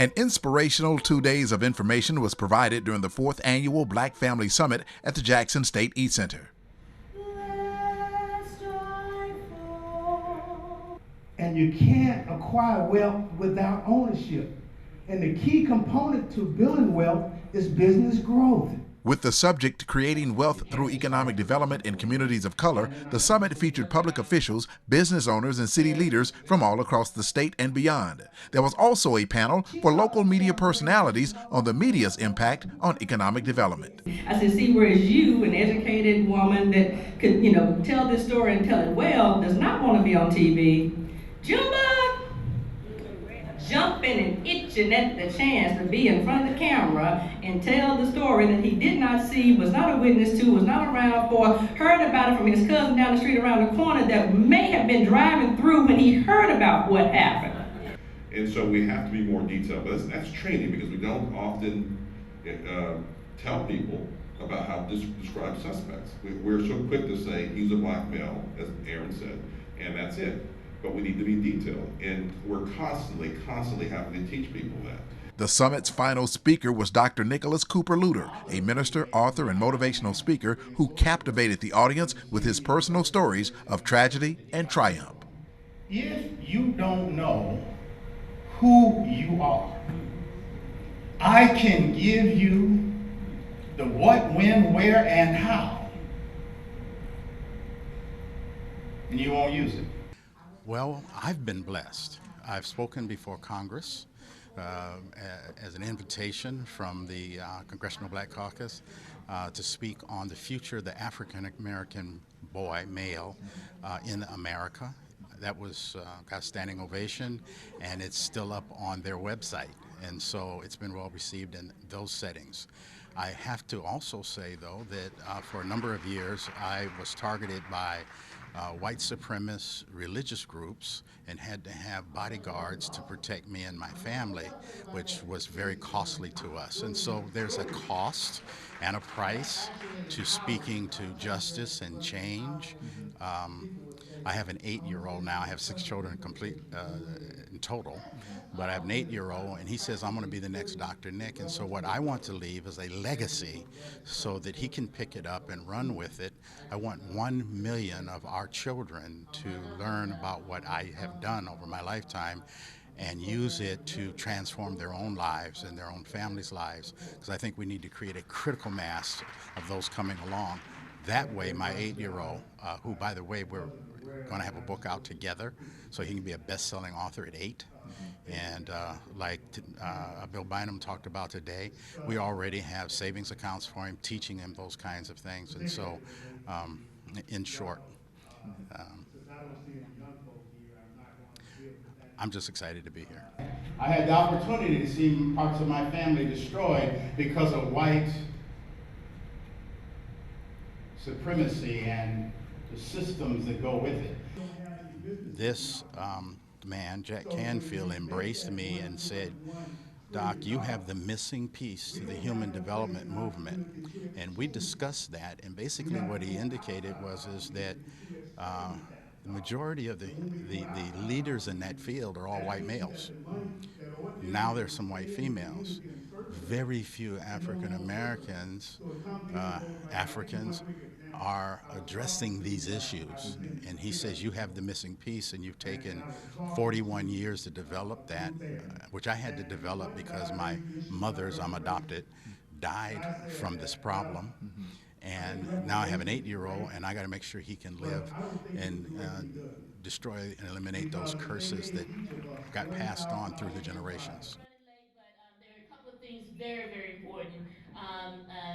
An inspirational 2 days of information was provided during the 4th Annual Black Family Summit at the Jackson State E-Center. And you can't acquire wealth without ownership. And the key component to building wealth is business growth. With the subject creating wealth through economic development in communities of color, the summit featured public officials, business owners, and city leaders from all across the state and beyond. There was also a panel for local media personalities on the media's impact on economic development. I said, see, whereas you, an educated woman that could, tell this story and tell it well, does not want to be on TV, Jumba, jumping and itching at the chance to be in front of the camera and tell the story that he did not see, was not a witness to, was not around for, heard about it from his cousin down the street around the corner that may have been driving through when he heard about what happened. And so we have to be more detailed, but that's training, because we don't often tell people about how to describe suspects. We're so quick to say he's a black male, as Aaron said, and that's it. But we need to be detailed, and we're constantly having to teach people that. The summit's final speaker was Dr. Nicholas Cooper Luter, a minister, author, and motivational speaker who captivated the audience with his personal stories of tragedy and triumph. If you don't know who you are, I can give you the what, when, where, and how, and you won't use it. Well, I've been blessed. I've spoken before Congress as an invitation from the Congressional Black Caucus to speak on the future of the African American boy, male, in America. That was got a standing ovation, and it's still up on their website. And so it's been well received in those settings. I have to also say, though, that for a number of years I was targeted by white supremacist religious groups and had to have bodyguards to protect me and my family, which was very costly to us. And so there's a cost and a price to speaking to justice and change. I have an 8-year-old now. I have 6 children in total, but I have an 8-year-old, and he says, I'm going to be the next Dr. Nick. And so what I want to leave is a legacy so that he can pick it up and run with it. I want 1 million of our children to learn about what I have done over my lifetime and use it to transform their own lives and their own families' lives, because I think we need to create a critical mass of those coming along. That way, my 8-year-old, who, by the way, we're going to have a book out together, so he can be a best-selling author at 8. And like Bill Bynum talked about today, we already have savings accounts for him, teaching him those kinds of things. And so, in short, I'm just excited to be here. I had the opportunity to see parts of my family destroyed because of white supremacy and the systems that go with it. This man, Jack Canfield, embraced me and said, Doc, you have the missing piece to the human development movement. And we discussed that, and basically what he indicated is that the majority of the leaders in that field are all white males. Now there's some white females. Very few African Americans, Africans, are addressing these issues. And he says, you have the missing piece, and you've taken 41 years to develop that, which I had to develop because my mother's, I'm adopted, died from this problem. And now I have an 8-year-old, and I got to make sure he can live and destroy and eliminate those curses that got passed on through the generations. There are a couple of things very, very important.